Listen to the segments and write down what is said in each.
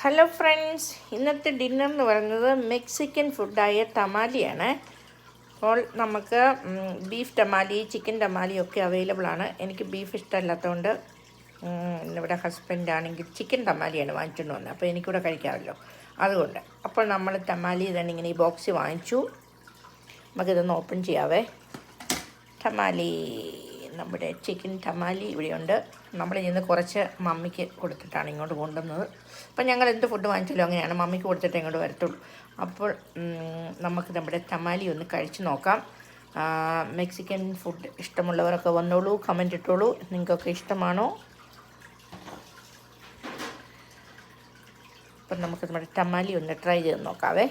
Hello friends, ഇന്നത്തെ dinner എന്ന് പറയുന്നത് മെക്സിക്കൻ ഫുഡായ തമാലിയാണ്. അപ്പോൾ നമുക്ക് ബീഫ് തമാലി, ചിക്കൻ തമാലി ഒക്കെ അവൈലബിൾ ആണ്. എനിക്ക് ബീഫ് ഇഷ്ടമല്ലാത്തതുകൊണ്ട് ഇവിടെ ഹസ്ബൻഡാണെങ്കിൽ ചിക്കൻ തമാലിയാണ് വാങ്ങിച്ചുകൊണ്ട് വന്നത്. അപ്പോൾ എനിക്കിവിടെ കഴിക്കാമല്ലോ, അതുകൊണ്ട്. അപ്പോൾ നമ്മൾ തമാലി തന്നെ ഇങ്ങനെ ഈ ബോക്സ് വാങ്ങിച്ചു. നമുക്കിതൊന്ന് ഓപ്പൺ ചെയ്യാവേ. തമാലി, നമ്മുടെ ചിക്കൻ തമാലി ഇവിടെയുണ്ട്. നമ്മൾ ഇന്ന് കുറച്ച് മമ്മിക്ക് കൊടുത്തിട്ടാണ് ഇങ്ങോട്ട് കൊണ്ടുവന്നത്. അപ്പം ഞങ്ങൾ എന്ത് ഫുഡ് വാങ്ങിച്ചാലും അങ്ങനെയാണ്, മമ്മിക്ക് കൊടുത്തിട്ട് ഇങ്ങോട്ട് വരത്തുള്ളൂ. അപ്പോൾ നമുക്ക് നമ്മുടെ തമാലി ഒന്ന് കഴിച്ച് നോക്കാം. മെക്സിക്കൻ ഫുഡ് ഇഷ്ടമുള്ളവരൊക്കെ വന്നോളൂ, കമൻറ്റ് ഇട്ടോളൂ. നിങ്ങൾക്കൊക്കെ ഇഷ്ടമാണോ? അപ്പം നമുക്ക് നമ്മുടെ തമാലി ഒന്ന് ട്രൈ ചെയ്ത് നോക്കാവേ.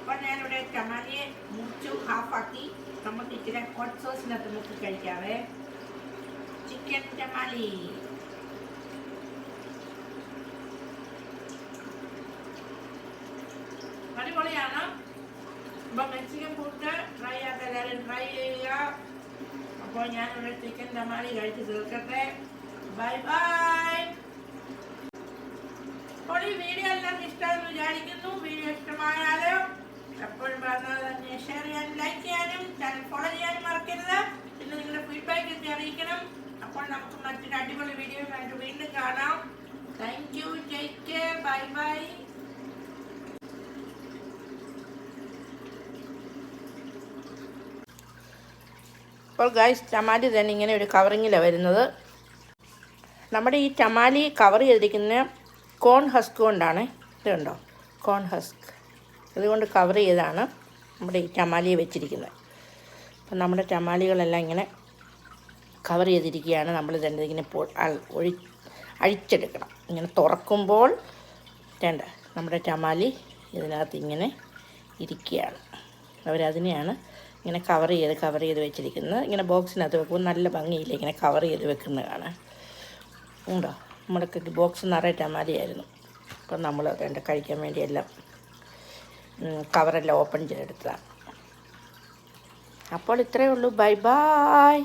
അപ്പോൾ ഞാനിവിടെ തമാലിയെ മുറിച്ചു, ഹാഫാക്കി. നമുക്ക് ഇച്ചിരി ഹോട്ട് സോസിനകത്ത് മുക്കി കഴിക്കാവേ. ചിക്കൻ തമാലി അടിപൊളിയാണ്. അപ്പോൾ മെക്സിക്കൻ ഫുഡ് ട്രൈ ചെയ്യാത്ത എല്ലാവരും ട്രൈ ചെയ്യുക. അപ്പോൾ ഞാനിവിടെ ചിക്കൻ തമാലി കഴിച്ച് തീർക്കട്ടെ. Bye bye. അപ്പോൾ ഈ വീഡിയോ എല്ലാവർക്കും ഇഷ്ടമെന്ന് വിചാരിക്കുന്നു. വീഡിയോ ഇഷ്ടമായാലും എപ്പോഴും പറഞ്ഞത് തന്നെ ഷെയർ ചെയ്യാനും ലൈക്ക് ചെയ്യാനും ചാനൽ ഫോളോ ചെയ്യാനും മറക്കരുത്. പിന്നെ നിങ്ങളുടെ ഫീഡ്ബാക്ക് ഒക്കെ അറിയിക്കണം. അപ്പോൾ നമുക്ക് മറ്റൊരു അടിപൊളി വീഡിയോയുമായിട്ട് വീണ്ടും കാണാം. Thank you, take care, by bye. അപ്പോൾ ഗൈസ്, തമാലി തന്നെ ഇങ്ങനെ ഒരു കവറിങ്ങിലാണ് വരുന്നത്. നമ്മുടെ ഈ തമാലി കവർ ചെയ്തിരിക്കുന്ന കോൺ ഹസ്ക് കൊണ്ടാണ്. ഇതുണ്ടോ, കോൺ ഹസ്ക്, അതുകൊണ്ട് കവർ ചെയ്താണ് നമ്മുടെ ഈ തമാലിയെ വെച്ചിരിക്കുന്നത്. അപ്പം നമ്മുടെ തമാലികളെല്ലാം ഇങ്ങനെ കവർ ചെയ്തിരിക്കുകയാണ്. നമ്മൾ തന്നെ ഇങ്ങനെ അഴിച്ചെടുക്കണം. ഇങ്ങനെ തുറക്കുമ്പോൾ വേണ്ട, നമ്മുടെ തമാലി ഇതിനകത്ത് ഇങ്ങനെ ഇരിക്കുകയാണ്. അവരതിനെയാണ് ഇങ്ങനെ കവർ ചെയ്ത് വെച്ചിരിക്കുന്നത്. ഇങ്ങനെ ബോക്സിനകത്ത് വെക്കുമ്പോൾ നല്ല ഭംഗിയില്ല, ഇങ്ങനെ കവർ ചെയ്ത് വെക്കുന്നതാണ്. ഉണ്ടോ, നമ്മുടെ ബോക്സ് നിറയെ തമാലിയായിരുന്നു. അപ്പം നമ്മൾ വേണ്ട കഴിക്കാൻ വേണ്ടിയെല്ലാം കവറെല്ലാം ഓപ്പൺ ചെയ്തെടുത്തതാണ്. അപ്പോൾ ഇത്രയേ ഉള്ളൂ. Bye bye.